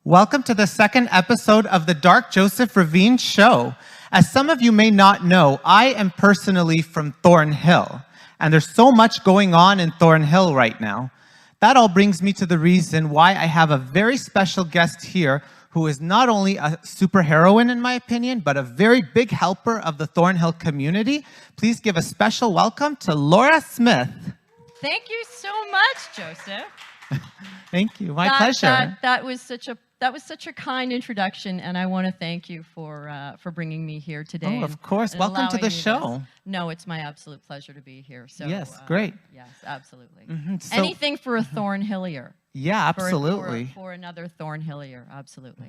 Welcome to the second episode of the Dark Joseph Ravine Show. As some of you may not know, I am personally from Thornhill, and there's so much going on in Thornhill right now. That all brings me to the reason why I have a very special guest here who is not only a superheroine in my opinion, but a very big helper of the Thornhill community. Please give a special welcome to Laura Smith. Thank you so much, Joseph. Thank you. My pleasure. That was such a kind introduction, and I want to thank you for bringing me here today. Oh, of course. Welcome to the show. No, it's my absolute pleasure to be here. So yes, great. Yes, absolutely. So, anything for a Thornhillier. Yeah, absolutely. For another Thornhillier, absolutely.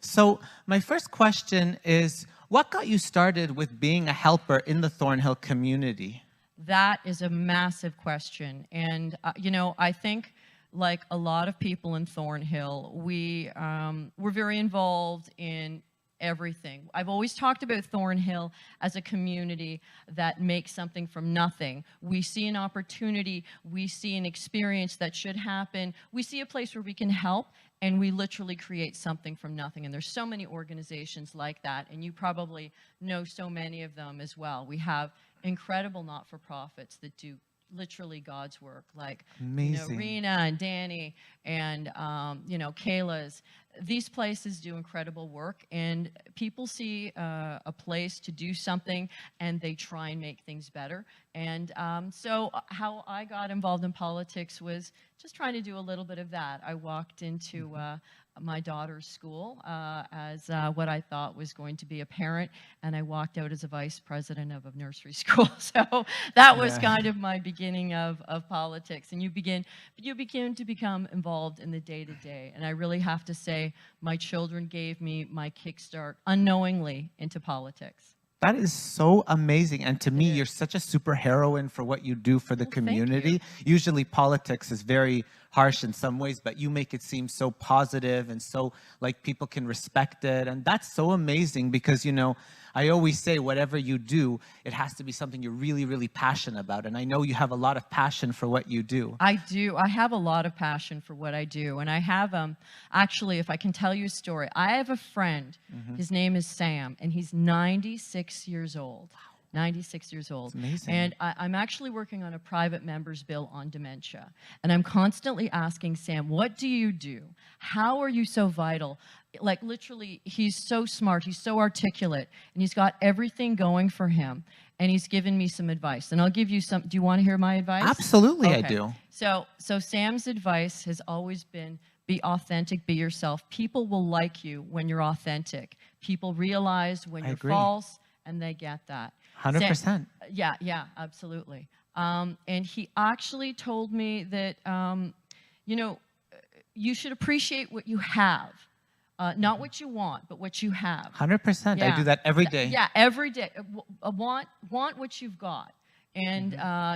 So my first question is, what got you started with being a helper in the Thornhill community? That is a massive question, and I think, like a lot of people in Thornhill, we're very involved in everything. I've always talked about Thornhill as a community that makes something from nothing. We see an opportunity, we see an experience that should happen, we see a place where we can help, and we literally create something from nothing. And there's so many organizations like that, and you probably know so many of them as well. We have incredible not-for-profits that do literally God's work, like Rena and Danny and Kayla's. These places do incredible work, and people see a place to do something, and they try and make things better. And so how I got involved in politics was just trying to do a little bit of that. I walked into my daughter's school as what I thought was going to be a parent, and I walked out as a vice president of a nursery school. So that was kind of my beginning of politics. And you begin to become involved in the day-to-day. And I really have to say, my children gave me my kickstart unknowingly into politics. That is so amazing. And to me, you're such a superheroine for what you do for the community. Usually politics is very harsh in some ways, but you make it seem so positive and so like people can respect it. And that's so amazing because, I always say whatever you do, it has to be something you're really, really passionate about. And I know you have a lot of passion for what you do. I do. I have a lot of passion for what I do. And I have, actually, if I can tell you a story, I have a friend. His name is Sam, and he's 96 years old. 96 years old. That's amazing. And I'm actually working on a private member's bill on dementia. And I'm constantly asking Sam, what do you do? How are you so vital? Like literally, he's so smart, he's so articulate, and he's got everything going for him. And he's given me some advice. And I'll give you some. Do you want to hear my advice? Absolutely, okay. I do. So Sam's advice has always been, be authentic, be yourself. People will like you when you're authentic. People realize when you're false, and they get that. 100%. Yeah, absolutely. And he actually told me that, you should appreciate what you have. Not what you want, but what you have. 100%. I do that every day. Yeah, every day. Want what you've got. And,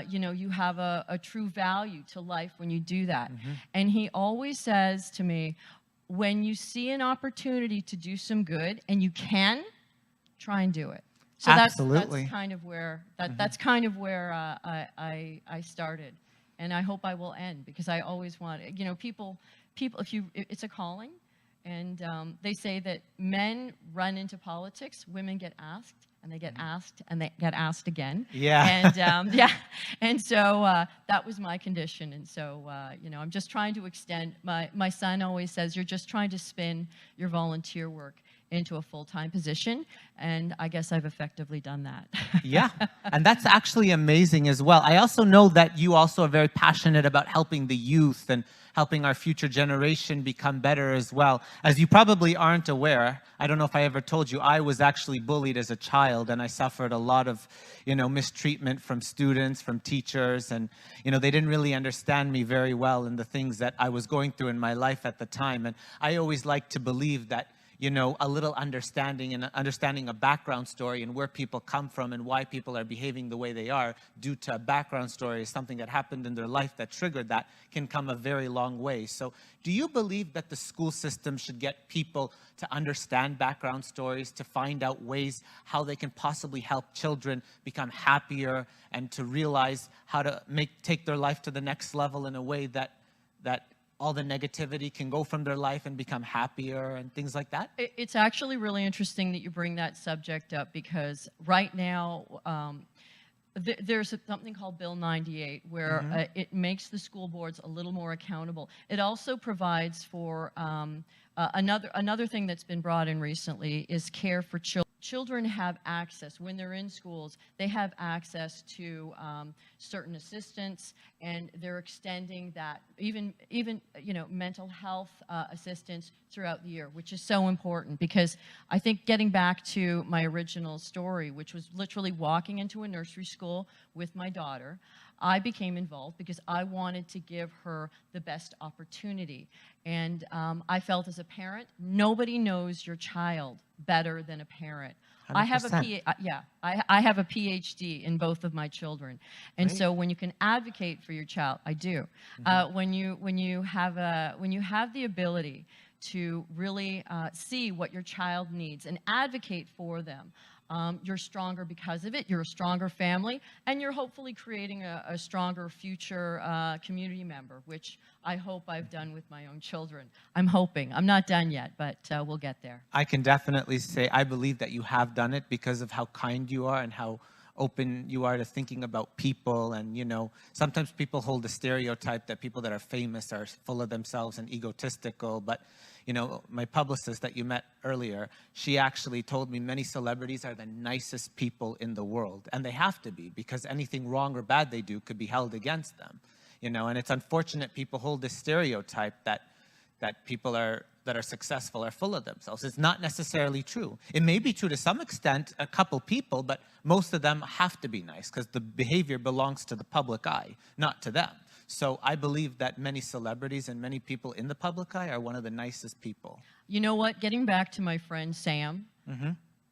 you have a true value to life when you do that. And he always says to me, when you see an opportunity to do some good, and you can, try and do it. So Absolutely. That's kind of where that's kind of where I started, and I hope I will end, because I always want people. It's a calling, and they say that men run into politics, women get asked, and they get asked, and they get asked again. Yeah. And and so that was my condition, and so I'm just trying to extend. My son always says, you're just trying to spin your volunteer work into a full-time position, and I guess I've effectively done that. Yeah, and that's actually amazing as well. I also know that you also are very passionate about helping the youth and helping our future generation become better as well. As you probably aren't aware, I don't know if I ever told you, I was actually bullied as a child, and I suffered a lot of, mistreatment from students, from teachers, and, they didn't really understand me very well in the things that I was going through in my life at the time. And I always like to believe that a little understanding and understanding a background story and where people come from and why people are behaving the way they are due to a background story, something that happened in their life that triggered that, can come a very long way. So do you believe that the school system should get people to understand background stories, to find out ways how they can possibly help children become happier and to realize how to take their life to the next level in a way that all the negativity can go from their life and become happier and things like that? It's actually really interesting that you bring that subject up, because right now there's something called Bill 98 where it makes the school boards a little more accountable. It also provides for another thing that's been brought in recently is care for children. Children have access, when they're in schools, they have access to certain assistance, and they're extending that, even mental health assistance throughout the year, which is so important, because I think, getting back to my original story, which was literally walking into a nursery school with my daughter, I became involved because I wanted to give her the best opportunity. And I felt, as a parent, nobody knows your child better than a parent. 100%. I have a PhD in both of my children, and Great. so when you can advocate for your child, I do. When you have the ability to really see what your child needs and advocate for them, you're stronger because of it. You're a stronger family, and you're hopefully creating a stronger future community member, which I hope I've done with my own children. I'm hoping. I'm not done yet, but we'll get there. I can definitely say I believe that you have done it because of how kind you are and how open you are to thinking about people. And, sometimes people hold the stereotype that people that are famous are full of themselves and egotistical. But, my publicist that you met earlier, she actually told me many celebrities are the nicest people in the world. And they have to be, because anything wrong or bad they do could be held against them. And it's unfortunate people hold this stereotype that people that are successful are full of themselves. It's not necessarily true. It may be true to some extent, a couple people, but most of them have to be nice because the behavior belongs to the public eye, not to them. So I believe that many celebrities and many people in the public eye are one of the nicest people. You know what? Getting back to my friend Sam,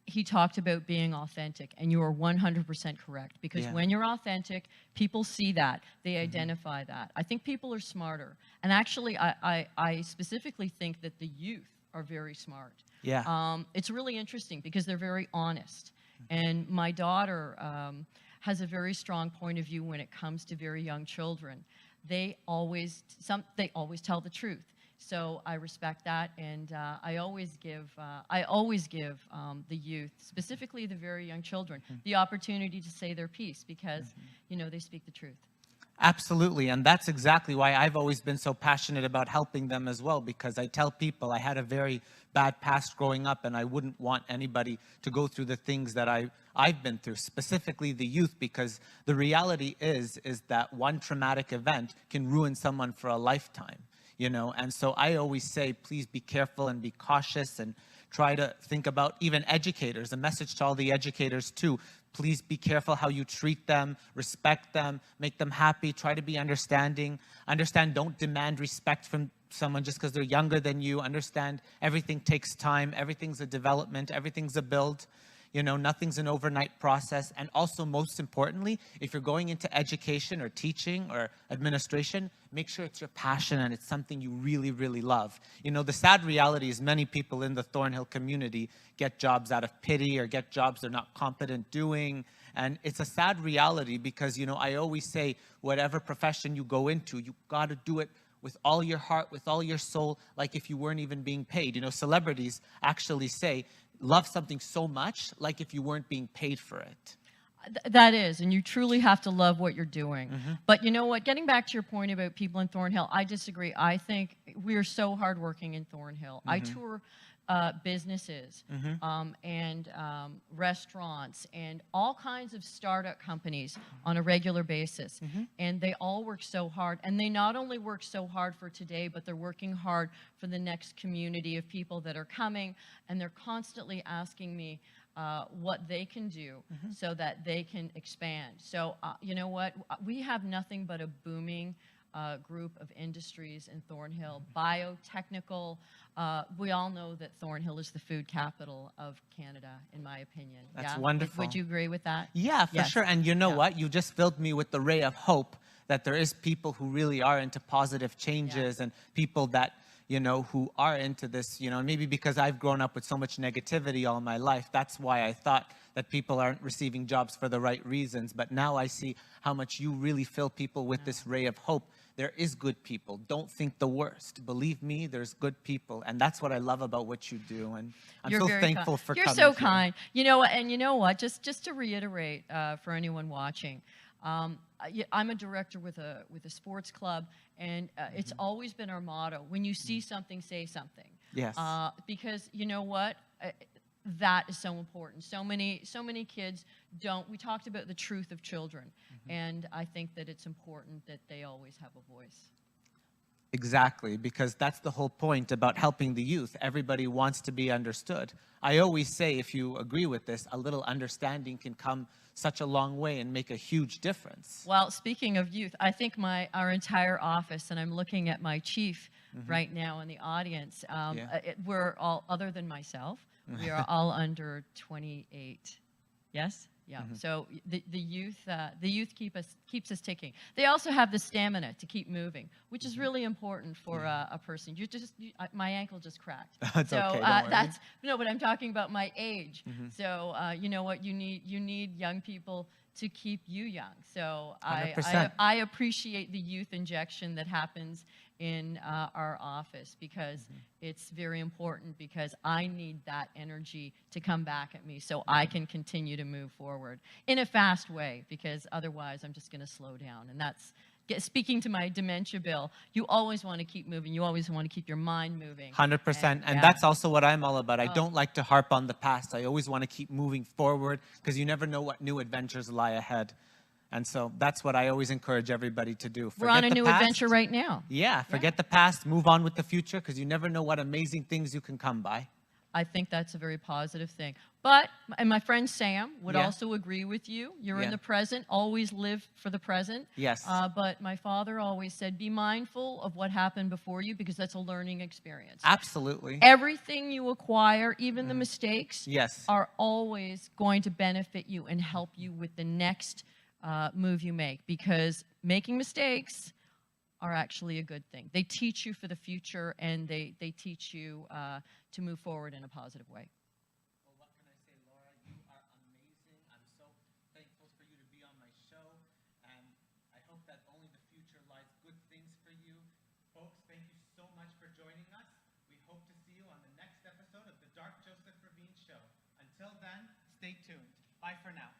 he talked about being authentic, and you are 100% correct, because when you're authentic, people see that, they identify that. I think people are smarter, and actually I specifically think that the youth are very smart. It's really interesting because they're very honest, and my daughter has a very strong point of view when it comes to very young children. They always tell the truth. So I respect that, and I always give the youth, specifically the very young children, the opportunity to say their piece, because they speak the truth. Absolutely, and that's exactly why I've always been so passionate about helping them as well, because I tell people I had a very bad past growing up, and I wouldn't want anybody to go through the things that I've been through, specifically the youth, because the reality is that one traumatic event can ruin someone for a lifetime. And so I always say, please be careful and be cautious, and try to think about even educators, a message to all the educators too. Please be careful how you treat them, respect them, make them happy, try to be understanding. Don't demand respect from someone just because they're younger than you. Understand everything takes time, everything's a development, everything's a build. Nothing's an overnight process. And also, most importantly, if you're going into education or teaching or administration, make sure it's your passion and it's something you really, really love. The sad reality is many people in the Thornhill community get jobs out of pity or get jobs they're not competent doing. And it's a sad reality because, I always say, whatever profession you go into, you got to do it with all your heart, with all your soul, like if you weren't even being paid. Celebrities actually say, love something so much, like if you weren't being paid for it. That is, and you truly have to love what you're doing. But you know what? Getting back to your point about people in Thornhill, I disagree. I think we are so hardworking in Thornhill. I tour businesses and restaurants and all kinds of startup companies on a regular basis. And they all work so hard. And they not only work so hard for today, but they're working hard for the next community of people that are coming. And they're constantly asking me what they can do so that they can expand. So, you know what? We have nothing but a booming group of industries in Thornhill, biotechnical. We all know that Thornhill is the food capital of Canada, in my opinion. That's wonderful. Would you agree with that? Yeah, for sure. And you know what? You just filled me with the ray of hope that there is people who really are into positive changes and people that, who are into this, maybe because I've grown up with so much negativity all my life. That's why I thought that people aren't receiving jobs for the right reasons. But now I see how much you really fill people with this ray of hope. There is good people. Don't think the worst. Believe me, there's good people. And that's what I love about what you do. And I'm You're so very thankful kind. for You're coming so here. kind. You know what? And you know what? Just to reiterate for anyone watching, I'm a director with a sports club, and it's always been our motto: when you see something, say something. Yes. Because you know what? That is so important. So many kids don't. We talked about the truth of children, and I think that it's important that they always have a voice. Exactly, because that's the whole point about helping the youth. Everybody wants to be understood. I always say, if you agree with this, a little understanding can come such a long way and make a huge difference. Well, speaking of youth, I think our entire office, and I'm looking at my chief right now in the audience, we're all, other than myself, we are all under 28. Yes? Yeah. So the youth keeps us ticking. They also have the stamina to keep moving, which is really important for a person. My ankle just cracked. It's so okay, don't worry. no, but I'm talking about my age. So you know what? You need young people to keep you young. So 100%. I appreciate the youth injection that happens in our office, because it's very important, because I need that energy to come back at me so I can continue to move forward in a fast way, because otherwise I'm just going to slow down. And that's, speaking to my dementia bill, you always want to keep moving. You always want to keep your mind moving. 100%. And that's also what I'm all about. I don't like to harp on the past. I always want to keep moving forward, because you never know what new adventures lie ahead. And so that's what I always encourage everybody to do. We're on a new adventure right now. Yeah, forget the past, move on with the future, because you never know what amazing things you can come by. I think that's a very positive thing. But, and my friend Sam would also agree with you. You're in the present, always live for the present. Yes. But my father always said, be mindful of what happened before you, because that's a learning experience. Absolutely. Everything you acquire, even the mistakes, are always going to benefit you and help you with the next move you make, because making mistakes are actually a good thing. They teach you for the future, and they teach you to move forward in a positive way. Well, what can I say, Laura? You are amazing. I'm so thankful for you to be on my show, and I hope that only the future lies good things for you. Folks, thank you so much for joining us. We hope to see you on the next episode of the Dark Joseph Ravine Show. Until then, stay tuned. Bye for now.